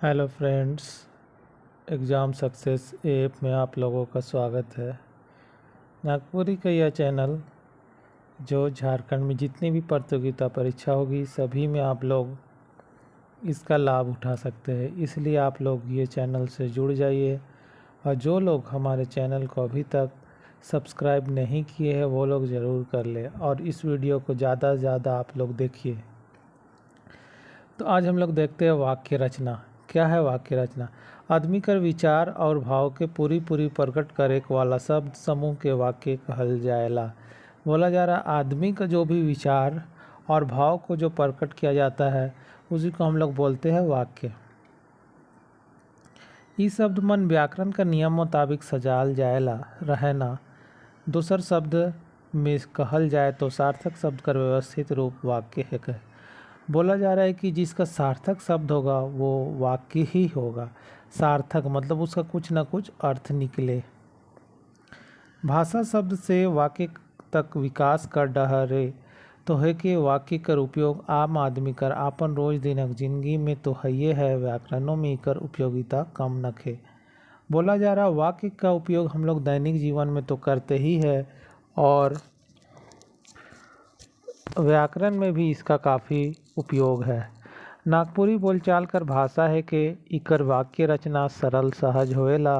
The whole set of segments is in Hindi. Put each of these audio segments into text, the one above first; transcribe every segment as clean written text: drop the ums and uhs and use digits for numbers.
Hello friends, exam success app में आप लोगों का स्वागत है। नागपुरी का यह चैनल जो झारखंड में जितनी भी प्रतियोगिता परीक्षा होगी सभी में आप लोग इसका लाभ उठा सकते हैं। इसलिए आप लोग ये चैनल से जुड़ जाइए और जो लोग हमारे चैनल को अभी तक सब्सक्राइब नहीं किए हैं वो लोग ज़रूर कर लें और इस वीडियो को ज़्यादा से ज़्यादा आप लोग देखिए। तो आज हम लोग देखते हैं वाक्य रचना। क्या है वाक्य रचना? आदमी कर विचार और भाव के पूरी प्रकट करे वाला शब्द समूह के वाक्य कहल जाएला। बोला जा रहा आदमी का जो भी विचार और भाव को जो प्रकट किया जाता है उसी को हम लोग बोलते हैं वाक्य। ई शब्द मन व्याकरण का नियम मुताबिक सजाल जाएला रहना। दूसर शब्द में कहल जाए तो सार्थक शब्द का व्यवस्थित रूप वाक्य है कहे। बोला जा रहा है कि जिसका सार्थक शब्द होगा वो वाक्य ही होगा। सार्थक मतलब उसका कुछ ना कुछ अर्थ निकले। भाषा शब्द से वाक्य तक विकास कर डहरे तो है कि वाक्य कर उपयोग आम आदमी कर आपन रोज दिनक जिंदगी में तो है व्याकरणों में कर उपयोगिता कम नखे। बोला जा रहा वाक्य का उपयोग हम लोग दैनिक जीवन में तो करते ही है और व्याकरण में भी इसका काफ़ी उपयोग है। नागपुरी बोलचाल कर भाषा है कि इकर वाक्य रचना सरल सहज होएला।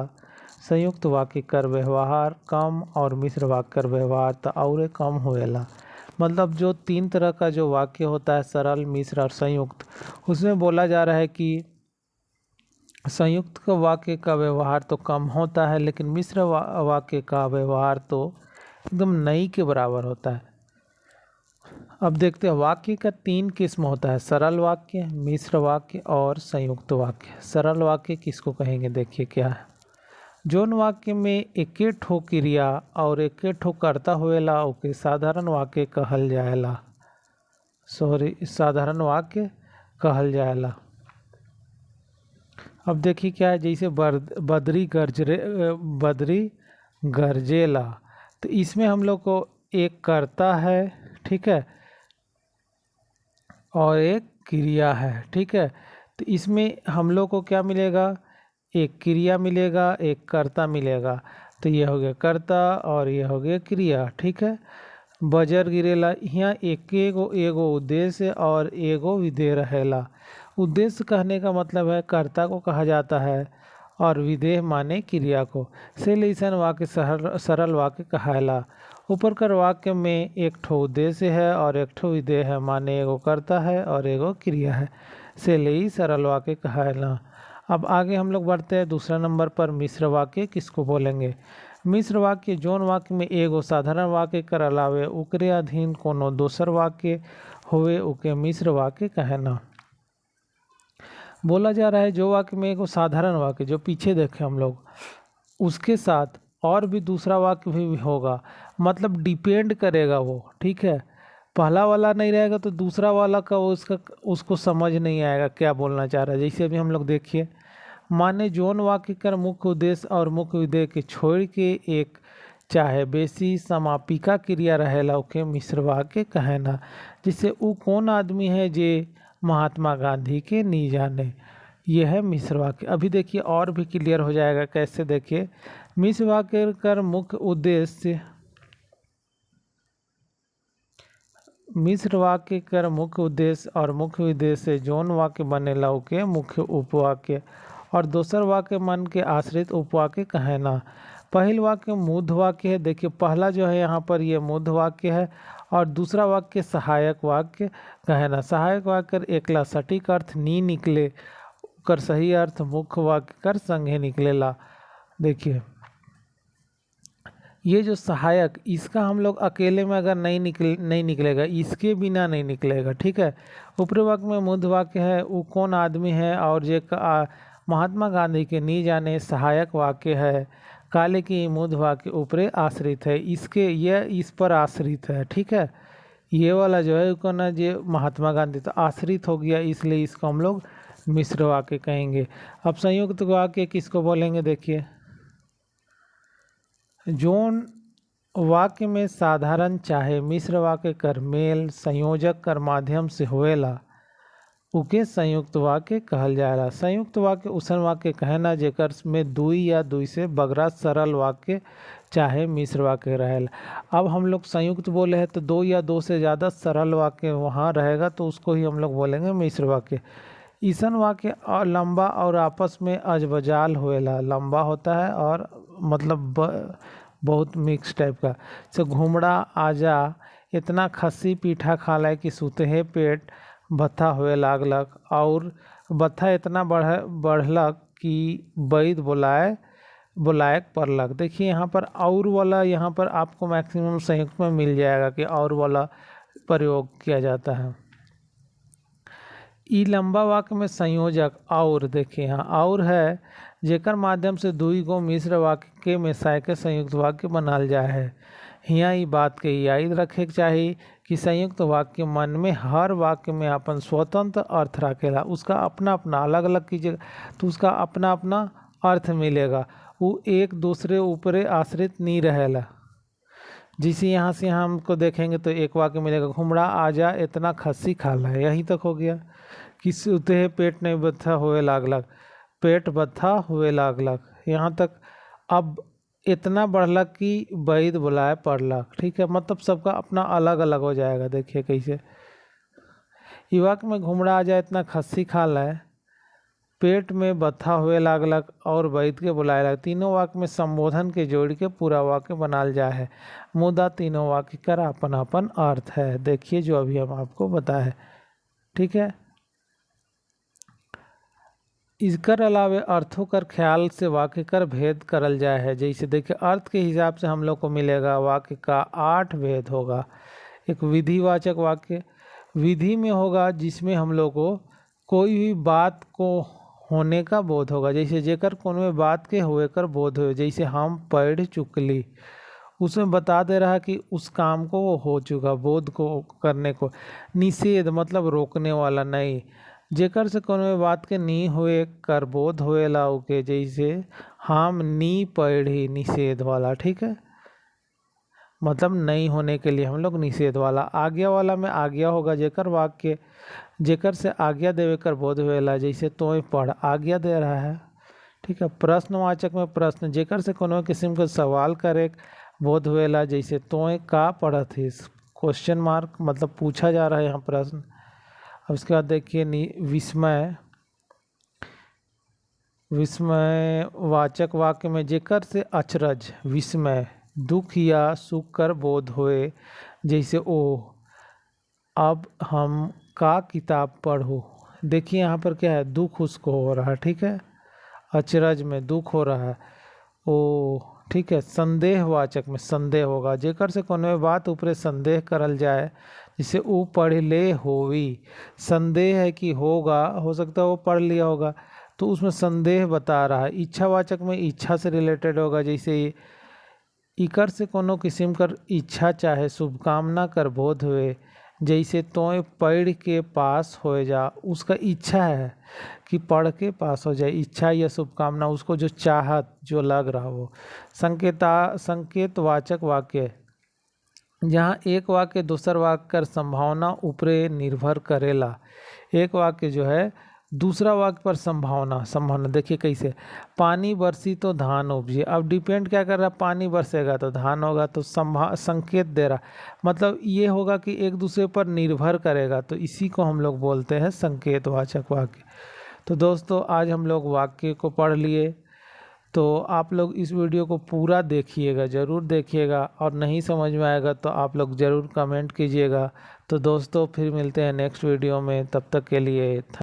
संयुक्त वाक्य कर व्यवहार कम और मिश्र वाक्य कर व्यवहार तो और कम होएला। मतलब जो तीन तरह का जो वाक्य होता है सरल, मिश्र और संयुक्त, उसमें बोला जा रहा है कि संयुक्त का वाक्य का व्यवहार तो कम होता है लेकिन मिश्र वाक्य का व्यवहार तो एकदम नई के बराबर होता है। अब देखते हैं वाक्य का तीन किस्म होता है, सरल वाक्य, मिश्र वाक्य और संयुक्त वाक्य। सरल वाक्य किसको कहेंगे देखिए क्या है। जोन वाक्य में एके ठो क्रिया और एके ठो कर्ता होएला ओके साधारण वाक्य कहल जाएला। साधारण वाक्य कहल जाएला। अब देखिए क्या है, जैसे बदरी गरजेला, तो इसमें हम लोग को एक कर्ता है, ठीक है, और एक क्रिया है, ठीक है। तो इसमें हम लोग को क्या मिलेगा, एक क्रिया मिलेगा, एक कर्ता मिलेगा। तो ये हो गया कर्ता और ये हो गया क्रिया, ठीक है। बजर गिरेला, यहाँ एगो उद्देश्य और एगो विधेय रहेला। उद्देश्य कहने का मतलब है कर्ता को कहा जाता है और विधेय माने क्रिया को। से लइसन वाक्य सरल वाक्य कहायला। ऊपर कर वाक्य में एक ठो उद्देश्य है और एक ठो विधेय है, माने एगो कर्ता है और एगो क्रिया है, से ले सरल वाक्य कहायला। अब आगे हम लोग बढ़ते हैं दूसरा नंबर पर, मिश्र वाक्य किसको बोलेंगे। मिश्र वाक्य जोन वाक्य में एगो साधारण वाक्य कर अलावे उकरे अधीन कोनो दोसर वाक्य होवे उके मिश्र वाक्य कहना। बोला जा रहा है जो वाक्य में एगो साधारण वाक्य जो पीछे देखे हम लोग, उसके साथ और भी दूसरा वाक्य भी होगा, मतलब डिपेंड करेगा वो, ठीक है। पहला वाला नहीं रहेगा तो दूसरा वाला का उसको समझ नहीं आएगा क्या बोलना चाह रहा है। जैसे अभी हम लोग देखिए, माने जोन वाक्य कर मुख्य उद्देश्य और मुख्य विधेय के छोड़ के एक चाहे बेसी समापिका क्रिया रहेला ओके मिश्र वाक्य कहना। जिससे वो कौन आदमी है जे महात्मा गांधी के नहीं जाने, यह है मिश्र वाक्य। अभी देखिए और भी क्लियर हो जाएगा कैसे, देखिए मिश्र वाक्य कर मुख्य उद्देश्य, मिश्र वाक्य कर मुख्य उद्देश्य और मुख्य विधेय से जोन वाक्य बनेला ओके मुख्य उपवाक्य और दोसर वाक्य मन के आश्रित उपवाक्य कहना। पहल वाक्य मूर्ध वाक्य है, देखिए पहला जो है यहाँ पर ये मूर्ध वाक्य है और दूसरा वाक्य सहायक वाक्य कहना। सहायक वाक्य कर एकला सटीक अर्थ नी निकले कर सही अर्थ मुख्य वाक्य कर संगे निकलेला। देखिए ये जो सहायक, इसका हम लोग अकेले में अगर नहीं निकलेगा, इसके बिना नहीं निकलेगा, ठीक है। ऊपरी वाक्य में मूर्ध वाक्य है, वो कौन आदमी है और जे महात्मा गांधी के नहीं जाने सहायक वाक्य है। काले की मूर्ध वाक्य ऊपरे आश्रित है, इसके यह इस पर आश्रित है, ठीक है। ये वाला जो है उसको ना जे महात्मा गांधी तो आश्रित हो गया, इसलिए इसको हम लोग मिश्र वाक्य कहेंगे। अब संयुक्त वाक्य किसको बोलेंगे देखिए, जोन वाक्य में साधारण चाहे मिश्र वाक्य कर मेल संयोजक कर माध्यम से होएला उके संयुक्त वाक्य कहल जाला। संयुक्त वाक्य उसन वाक्य कहना जेकर में दुई या दुई से बगरा सरल वाक्य चाहे मिश्र वाक्य रहेला। अब हम लोग संयुक्त बोले हैं तो दो या दो से ज़्यादा सरल वाक्य वहाँ रहेगा तो उसको ही हम लोग बोलेंगे मिश्र वाक्य। ईसन वाक्य और लंबा और आपस में अजबजाल होएला, लंबा होता है और मतलब बहुत मिक्स टाइप का। से घुमड़ा आजा इतना खस्सी पीठा खाला कि सुतहे पेट बत्था हुए लागलक, और बत्था इतना बढ़लक कि वैद बुलायक पड़लक। देखिए यहाँ पर और वाला यहाँ पर आपको मैक्सिमम संयुक्त में मिल जाएगा कि और वाला प्रयोग किया जाता है। ई लंबा वाक्य में संयोजक और, देखिए यहाँ और है जेकर माध्यम से दुई गो मिश्र वाक्य के मिसाय के संयुक्त वाक्य बनाल जाए है। हियाँ ई बात के याद रखे के चाही कि संयुक्त वाक्य मन में हर वाक्य में अपन स्वतंत्र अर्थ रखेला, उसका अपना अपना अलग अलग कीजिएगा तो उसका अपना अपना अर्थ मिलेगा, वो एक दूसरे ऊपर आश्रित नहीं रहेला। जिसे यहाँ से यहाँ हमको देखेंगे तो एक वाक्य मिलेगा घुमड़ा आजा इतना खस्सी खाला है, यहीं तक हो गया कि सुते पेट नहीं बत्था हुए लागलक, पेट बत्था हुए लागलक, यहाँ तक। अब इतना बढ़लक कि वैद बुलाए पड़लक, ठीक है, मतलब सबका अपना अलग अलग हो जाएगा। देखिए कैसे ई वाक्य में घुमड़ा आ जाए इतना खस्सी खाला है, पेट में बत्था हुए लागलक और वैद के बुलाए लग, तीनों वाक्य में संबोधन के जोड़ के पूरा वाक्य बनाल जाए है। मुदा तीनों वाक्य कर अपन अपन अर्थ है, देखिए जो अभी हम आपको बताए, ठीक है। इसकर अलावे अर्थों कर ख्याल से वाक्य कर भेद करल जाए है। जैसे देखिए अर्थ के हिसाब से हम लोग को मिलेगा वाक्य का 8 भेद होगा। एक विधिवाचक वाक्य विधि में होगा जिसमें हम लोग को कोई भी बात को होने का बोध होगा, जैसे जेकर कोनो बात के हुए कर बोध हो, जैसे हम पढ़ चुकली, उसमें बता दे रहा कि उस काम को वो हो चुका, बोध को करने को। निषेध मतलब रोकने वाला नहीं, जेकर से कोनो बात के नी हुए कर बोध होएला ओके, जैसे हम नी पढ़ी, निषेध वाला, ठीक है, मतलब नहीं होने के लिए हम लोग निषेध वाला। आज्ञा वाला में आज्ञा होगा जेकर वाक्य जेकर से आज्ञा देवे कर बोध होएला, जैसे तो पढ़ आज्ञा दे रहा है, ठीक है। प्रश्नवाचक में प्रश्न जेकर से कोनो किस्म का सवाल करे बोध होएला, जैसे तो का पढ़त है, क्वेश्चन मार्क मतलब पूछा जा रहा है यहाँ प्रश्न। अब उसके बाद देखिए विस्मय वाचक वाक्य में जेकर से अचरज, विस्मय, दुख या सुख कर बोध होए, जैसे ओ अब हम का किताब पढ़ो। देखिए यहाँ पर क्या है, दुख उसको हो रहा है, ठीक है, अचरज में दुख हो रहा है ओ, ठीक है। संदेहवाचक में संदेह होगा जेकर से कोनो बात ऊपर संदेह करल जाए, जिसे वो पढ़ ले होवी, संदेह है कि होगा, हो सकता है वो पढ़ लिया होगा तो उसमें संदेह बता रहा है। इच्छावाचक में इच्छा से रिलेटेड होगा, जैसे इकर से कोनो किस्म कर इच्छा चाहे शुभकामना कर बोध हुए, जैसे तो पढ़ के पास हो जा, उसका इच्छा है कि पढ़ के पास हो जाए, इच्छा या शुभकामना, उसको जो चाहत जो लग रहा वो। संकेतवाचक वाक्य जहाँ एक वाक्य दूसर वाक्य कर संभावना ऊपरे निर्भर करेला, एक वाक्य जो है दूसरा वाक्य पर संभावना। देखिए कैसे, पानी बरसी तो धान उपजे, अब डिपेंड क्या कर रहा है, पानी बरसेगा तो धान होगा, तो संकेत दे रहा, मतलब ये होगा कि एक दूसरे पर निर्भर करेगा, तो इसी को हम लोग बोलते हैं संकेतवाचक वाक्य। तो दोस्तों आज हम लोग वाक्य को पढ़ लिए, तो आप लोग इस वीडियो को पूरा देखिएगा, ज़रूर देखिएगा, और नहीं समझ में आएगा तो आप लोग ज़रूर कमेंट कीजिएगा। तो दोस्तों फिर मिलते हैं नेक्स्ट वीडियो में, तब तक के लिए